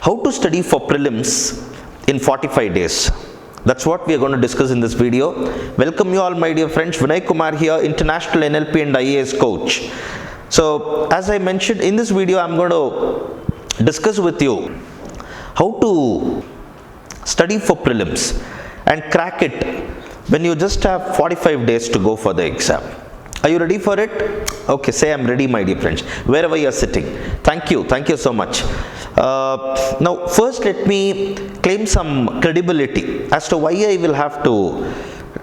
How to study for prelims in 45 days. That's what we are going to discuss in this video. Welcome you all, my dear friends. Vinay Kumar here, International NLP and IAS Coach. So, as I mentioned in this video, I'm going to discuss with you how to study for prelims and crack it when you just have 45 days to go for the exam. Are you ready for it? Okay, say I'm ready, my dear friends, wherever you are sitting. Thank you so much. Now, first let me claim some credibility as to why I will have to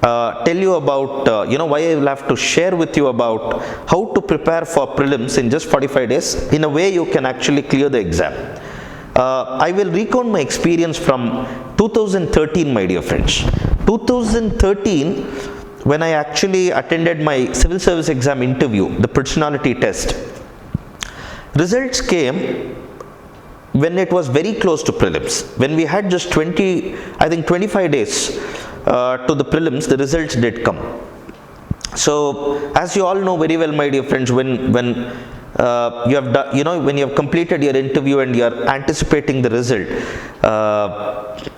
tell you about, why I will have to share with you about how to prepare for prelims in just 45 days in a way you can actually clear the exam. I will recount my experience from 2013, my dear friends. 2013, when I actually attended my civil service exam interview, the personality test, results came when it was very close to prelims. When we had just 25 days to the prelims, the results did come. So, as you all know very well, my dear friends, when you have done, when you have completed your interview and you are anticipating the result,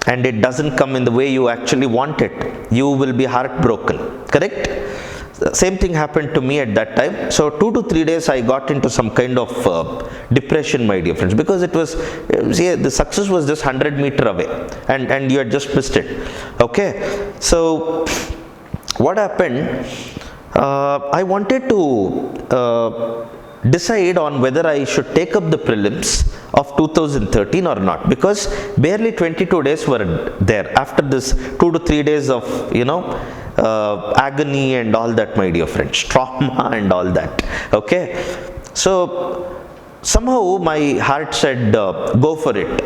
and it doesn't come in the way you actually want it, you will be heartbroken. Correct? Same thing happened to me at that time. So 2 to 3 days I got into some kind of depression, my dear friends, because it was, the success was just 100 meters away and you had just missed it. Okay, so what happened, I wanted to decide on whether I should take up the prelims of 2013 or not, because barely 22 days were there after this 2 to 3 days of agony and all that, my dear friends, trauma and all that. Okay, so somehow my heart said go for it.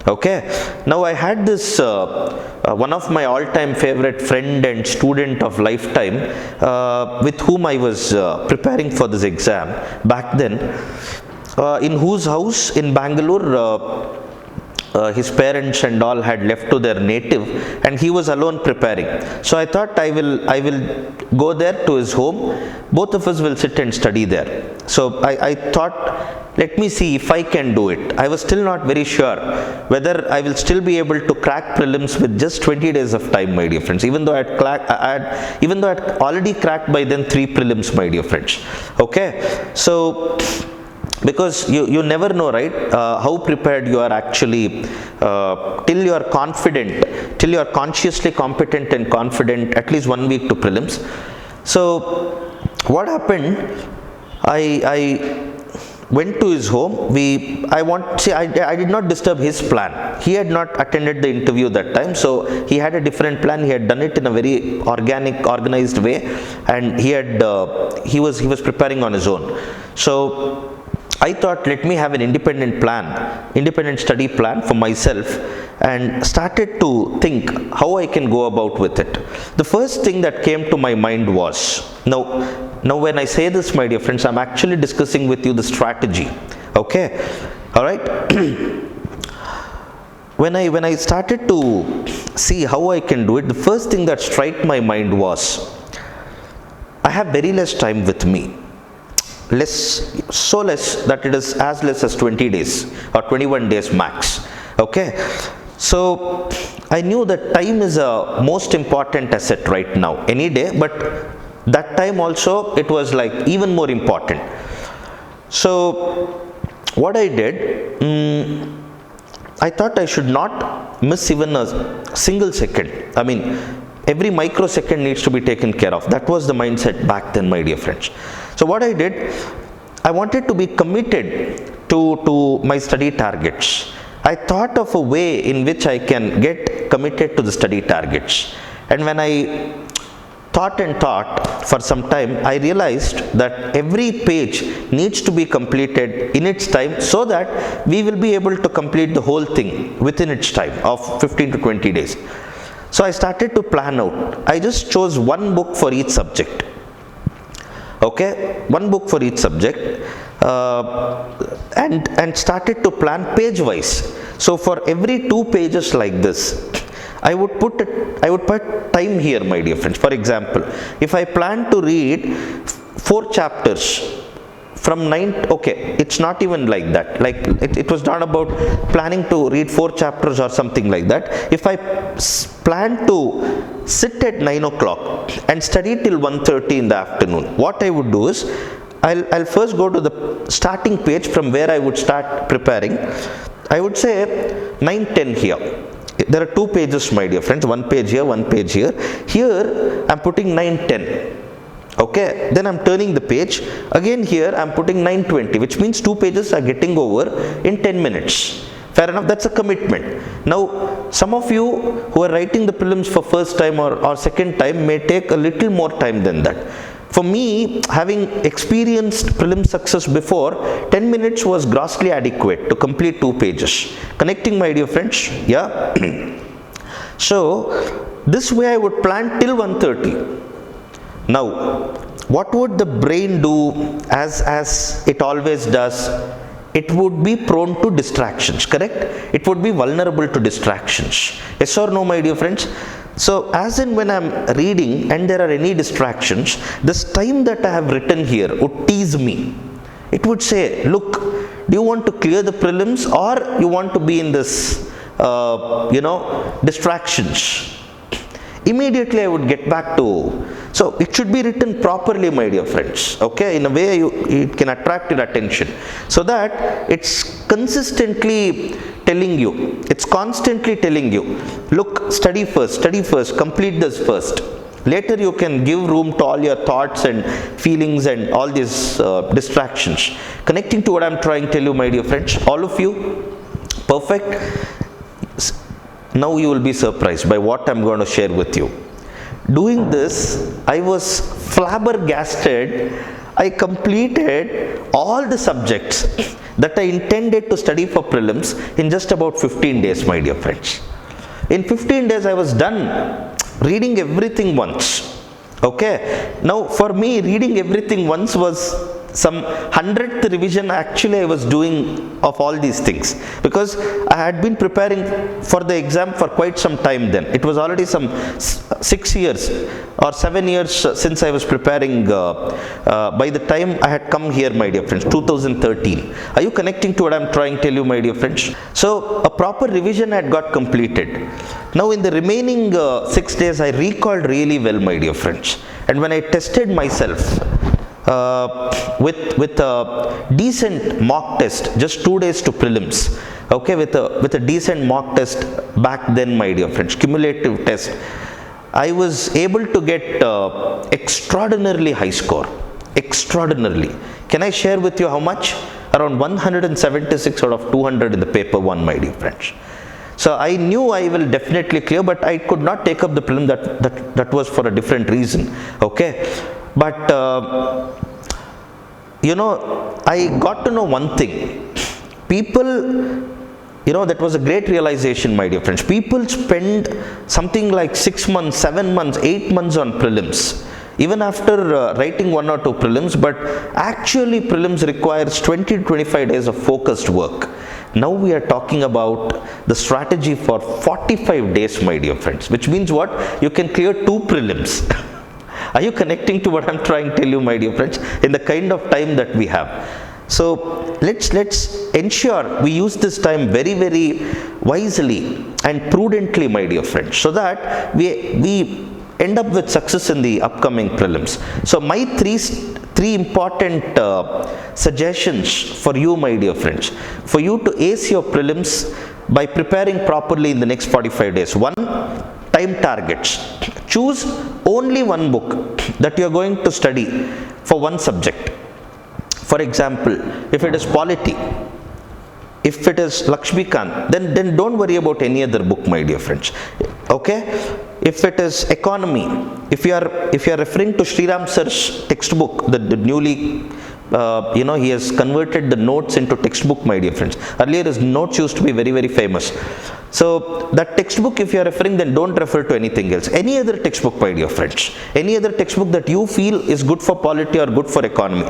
Okay, now I had this one of my all-time favorite friend and student of lifetime with whom I was preparing for this exam back then, in whose house in Bangalore his parents and all had left to their native and he was alone preparing. So I thought I will go there to his home, both of us will sit and study there. So I thought, let me see if I can do it. I was still not very sure whether I will still be able to crack prelims with just 20 days of time, my dear friends, even though I had already cracked by then 3 prelims, my dear friends. Okay, so because you never know, right, how prepared you are actually till you are confident, till you are consciously competent and confident at least 1 week to prelims. So what happened, I went to his home. I did not disturb his plan. He had not attended the interview that time, so he had a different plan. He had done it in a very organized way, and he was preparing on his own. So I thought, let me have an independent study plan for myself, and started to think how I can go about with it. The first thing that came to my mind was, now when I say this, my dear friends, I'm actually discussing with you the strategy. Okay, all right. When I started to see how I can do it, the first thing that struck my mind was, I have very less time with me. So less that it is as less as 20 days or 21 days max. Okay, so I knew that time is a most important asset right now, any day, but that time also it was like even more important. So what I did, I thought I should not miss even a single second. I mean, every microsecond needs to be taken care of. That was the mindset back then, my dear friends. So what I did, I wanted to be committed to my study targets. I thought of a way in which I can get committed to the study targets. And when I thought for some time, I realized that every page needs to be completed in its time, so that we will be able to complete the whole thing within its time of 15 to 20 days. So I started to plan out. I just chose one book for each subject. Okay, one book for each subject, and started to plan page wise. So for every 2 pages like this, I would put time here, my dear friends. For example, if I plan to read 4 chapters from 9, okay, it's not even like that. Like it was not about planning to read 4 chapters or something like that. If I plan to sit at 9 o'clock and study till 1:30 in the afternoon, what I would do is I'll first go to the starting page from where I would start preparing. I would say 9:10 here. There are 2 pages, my dear friends, 1 page here, 1 page here. Here I'm putting 9:10. Okay, then I'm turning the page. Again here I'm putting 9:20, which means 2 pages are getting over in 10 minutes. Fair enough, that's a commitment. Now, some of you who are writing the prelims for first time or second time may take a little more time than that. For me, having experienced prelim success before, 10 minutes was grossly adequate to complete 2 pages. Connecting, my dear friends? Yeah? So, this way I would plan till 1:30. Now, what would the brain do as it always does? It would be prone to distractions, correct? It would be vulnerable to distractions. Yes or no, my dear friends? So, as in when I'm reading and there are any distractions, this time that I have written here would tease me. It would say, look, do you want to clear the prelims or you want to be in this, distractions? Immediately I would get back to, so it should be written properly, my dear friends, okay, in a way it can attract your attention, so that it's consistently telling you, it's constantly telling you, look, study first, complete this first. Later you can give room to all your thoughts and feelings and all these distractions. Connecting to what I'm trying to tell you, my dear friends, all of you, perfect. Now you will be surprised by what I'm going to share with you. Doing this, I was flabbergasted. I completed all the subjects that I intended to study for prelims in just about 15 days, my dear friends. In 15 days, I was done reading everything once. Okay. Now, for me, reading everything once was some 100th revision actually I was doing of all these things, because I had been preparing for the exam for quite some time then. It was already some 6 years or 7 years since I was preparing by the time I had come here, my dear friends, 2013. Are you connecting to what I'm trying to tell you, my dear friends? So a proper revision had got completed. Now in the remaining 6 days I recalled really well, my dear friends, and when I tested myself with a decent mock test, just 2 days to prelims, okay, with a decent mock test back then, my dear friends, cumulative test, I was able to get extraordinarily high score. Extraordinarily. Can I share with you how much? Around 176 out of 200 in the paper 1, my dear friends. So I knew I will definitely clear, but I could not take up the prelim. That was for a different reason. Okay. But, I got to know one thing. People, that was a great realization, my dear friends. People spend something like 6 months, 7 months, 8 months on prelims, even after writing 1 or 2 prelims, but actually prelims requires 20 to 25 days of focused work. Now we are talking about the strategy for 45 days, my dear friends, which means what? You can clear 2 prelims. Are you connecting to what I'm trying to tell you, my dear friends, in the kind of time that we have? So let's ensure we use this time very, very wisely and prudently, my dear friends, so that we end up with success in the upcoming prelims. So my three important suggestions for you, my dear friends, for you to ace your prelims by preparing properly in the next 45 days. 1, time targets. Choose only 1 book that you are going to study for 1 subject. For example, if it is polity, if it is Lakshmikant, then don't worry about any other book, my dear friends. Okay? If it is economy, if you are referring to Sriram Sir's textbook, the newly he has converted the notes into textbook, my dear friends. Earlier his notes used to be very, very famous. So that textbook, if you are referring, then don't refer to anything else. Any other textbook, my dear friends. Any other textbook that you feel is good for polity or good for economy.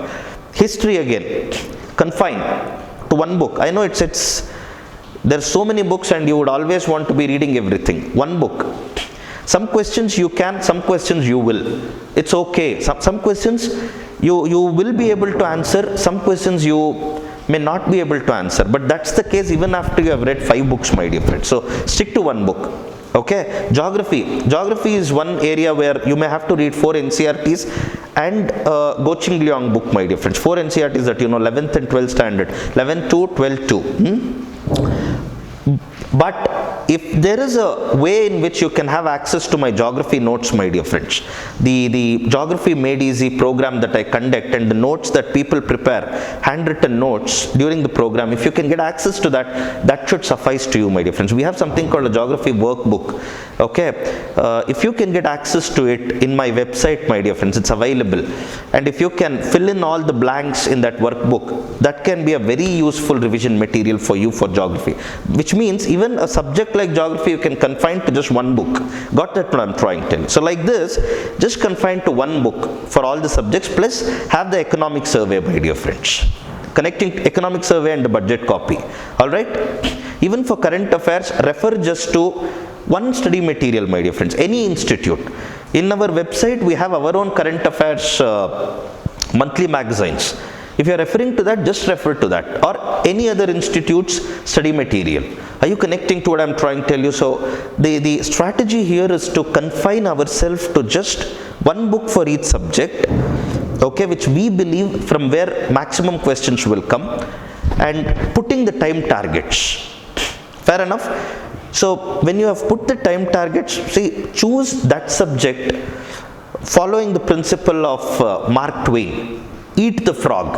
History again, confine to 1 book. I know there's so many books and you would always want to be reading everything. 1 book. Some questions you can, some questions you will. It's okay. Some questions you will be able to answer, some questions you may not be able to answer. But that's the case even after you have read 5 books, my dear friends. So stick to one book. Okay, geography is one area where you may have to read 4 NCRTs and Go Ching Liang book, my dear friends. 4 NCRTs that 11th and 12th standard, 11 2, 12 2. But if there is a way in which you can have access to my geography notes, my dear friends, the Geography Made Easy program that I conduct and the notes that people prepare, handwritten notes during the program, if you can get access to that, that should suffice to you, my dear friends. We have something called a geography workbook. Okay, if you can get access to it in my website, my dear friends, it's available. And if you can fill in all the blanks in that workbook, that can be a very useful revision material for you for geography, which means even a subject like geography you can confine to just one book. Got that what I'm trying to tell you? So like this, just confine to one book for all the subjects, plus have the economic survey, my dear friends. Connecting economic survey and the budget copy. Alright? Even for current affairs, refer just to one study material, my dear friends. Any institute. In our website, we have our own current affairs monthly magazines. If you are referring to that, just refer to that, or any other institute's study material. Are you connecting to what I'm trying to tell you? So the strategy here is to confine ourselves to just one book for each subject, okay, which we believe from where maximum questions will come, and putting the time targets. Fair enough? So when you have put the time targets, see, choose that subject following the principle of Mark Twain. Eat the frog.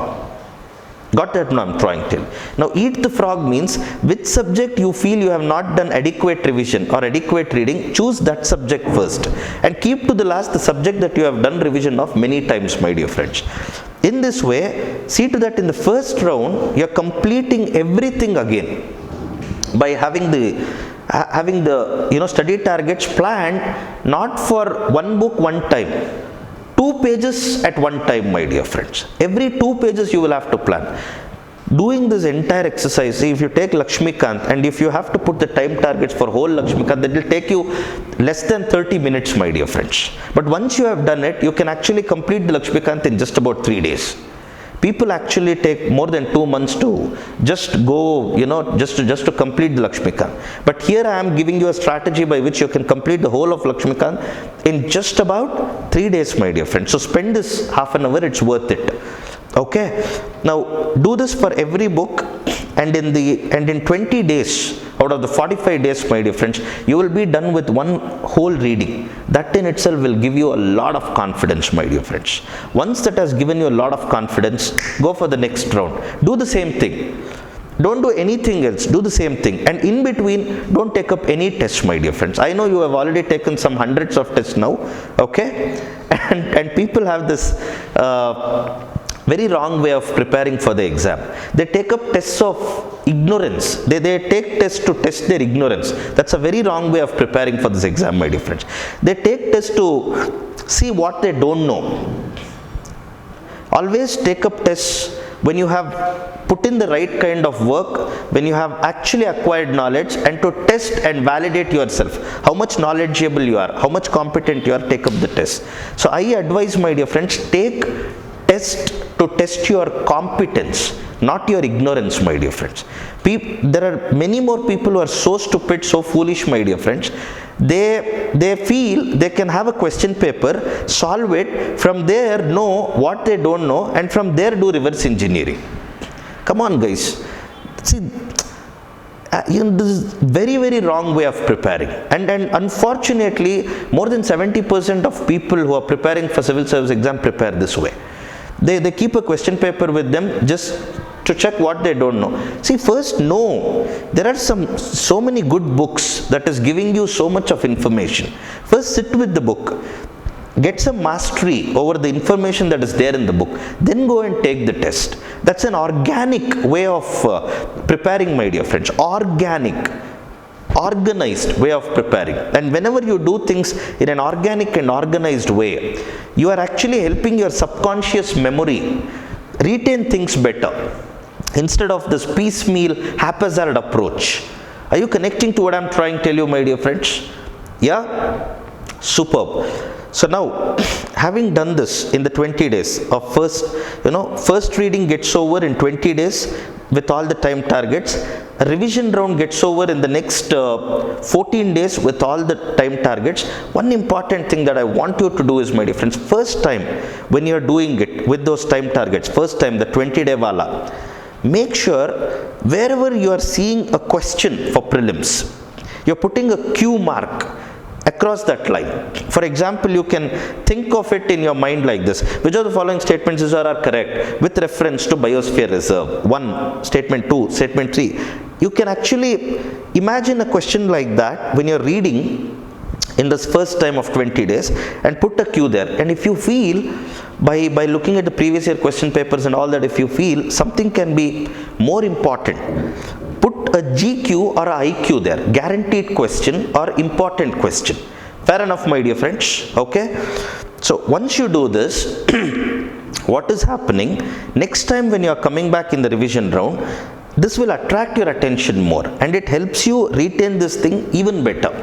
Got that? No, I'm trying to tell. Now, eat the frog means which subject you feel you have not done adequate revision or adequate reading, choose that subject first. And keep to the last the subject that you have done revision of many times, my dear friends. In this way, see to that in the first round, you are completing everything again by having the study targets planned not for one book one time. 2 pages at one time, my dear friends. Every 2 pages you will have to plan. Doing this entire exercise, see, if you take Lakshmikant and if you have to put the time targets for whole Lakshmikant, that will take you less than 30 minutes, my dear friends. But once you have done it, you can actually complete the Lakshmikant in just about 3 days. People actually take more than 2 months to just go, just to complete the Lakshmikant. But here I am giving you a strategy by which you can complete the whole of Lakshmikant in just about 3 days, my dear friends. So spend this half an hour, it's worth it. Okay. Now do this for every book, and in 20 days out of the 45 days, my dear friends, you will be done with one whole reading. That in itself will give you a lot of confidence, my dear friends. Once that has given you a lot of confidence, go for the next round. Do the same thing. Don't do anything else. Do the same thing. And in between, don't take up any tests, my dear friends. I know you have already taken some hundreds of tests now. Okay? And people have this very wrong way of preparing for the exam. They take up tests of ignorance. They take tests to test their ignorance. That's a very wrong way of preparing for this exam, my dear friends. They take tests to see what they don't know. Always take up tests when you have put in the right kind of work, when you have actually acquired knowledge, and to test and validate yourself. How much knowledgeable you are, how much competent you are, take up the test. So I advise, my dear friends, take test to test your competence, not your ignorance, my dear friends. There are many more people who are so stupid, so foolish, my dear friends. They feel they can have a question paper, solve it, from there know what they don't know, and from there do reverse engineering. Come on, guys. See, this is very, very wrong way of preparing. And unfortunately, more than 70% of people who are preparing for civil service exam prepare this way. They keep a question paper with them just to check what they don't know. See, first know there are so many good books that is giving you so much of information. First sit with the book, get some mastery over the information that is there in the book, then go and take the test. That's an organic way of preparing, my dear friends. Organized way of preparing. And whenever you do things in an organic and organized way, you are actually helping your subconscious memory retain things better instead of this piecemeal haphazard approach. Are you connecting to what I'm trying to tell you, my dear friends? Yeah? Superb. So now, having done this in the 20 days of first reading gets over in 20 days with all the time targets. A revision round gets over in the next 14 days with all the time targets. One important thing that I want you to do is, my dear friends, first time when you are doing it with those time targets, first time the 20-day wala, make sure wherever you are seeing a question for prelims, you're putting a Q mark across that line. For example, you can think of it in your mind like this: which of the following statements are correct with reference to biosphere reserve? 1, statement 2, statement 3. You can actually imagine a question like that when you're reading in this first time of 20 days and put a Q there. And if you feel by looking at the previous year question papers and all that, if you feel something can be more important, put a GQ or a IQ there, guaranteed question or important question. Fair enough, my dear friends? Okay. So once you do this, what is happening next time when you are coming back in the revision round, this will attract your attention more and it helps you retain this thing even better.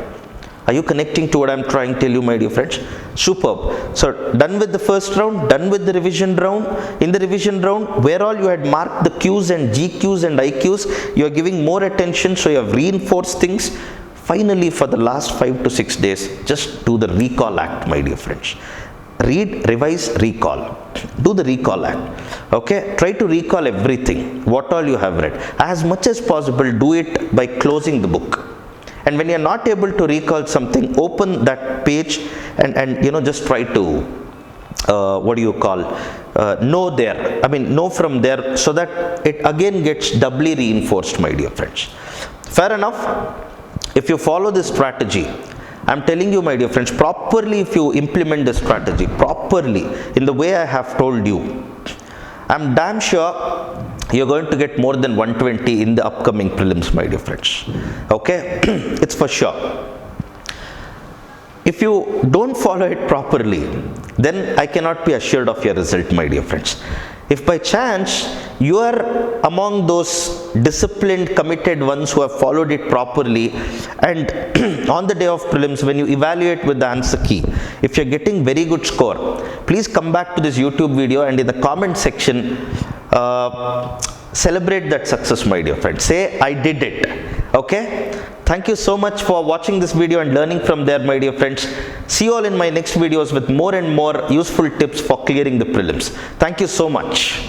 Are you connecting to what I'm trying to tell you, my dear friends? Superb. So done with the first round, done with the revision round. In the revision round, where all you had marked the Qs and GQs and IQs, you are giving more attention, so you have reinforced things. Finally, for the last 5 to 6 days, just do the recall act, my dear friends. Read, revise, recall. Do the recall act. Okay, try to recall everything, what all you have read. As much as possible, do it by closing the book. And when you are not able to recall something, open that page and just try to know from there, so that it again gets doubly reinforced, my dear friends. Fair enough? If you follow this strategy, I'm telling you, my dear friends, properly, if you implement this strategy properly in the way I have told you, I'm damn sure you're going to get more than 120 in the upcoming prelims, my dear friends. Okay? It's for sure. If you don't follow it properly, then I cannot be assured of your result, my dear friends. If by chance you are among those disciplined, committed ones who have followed it properly, and on the day of prelims, when you evaluate with the answer key, if you're getting very good score, please come back to this YouTube video and in the comment section, celebrate that success, my dear friend. Say, I did it. Okay? Thank you so much for watching this video and learning from there, my dear friends. See you all in my next videos with more and more useful tips for clearing the prelims. Thank you so much.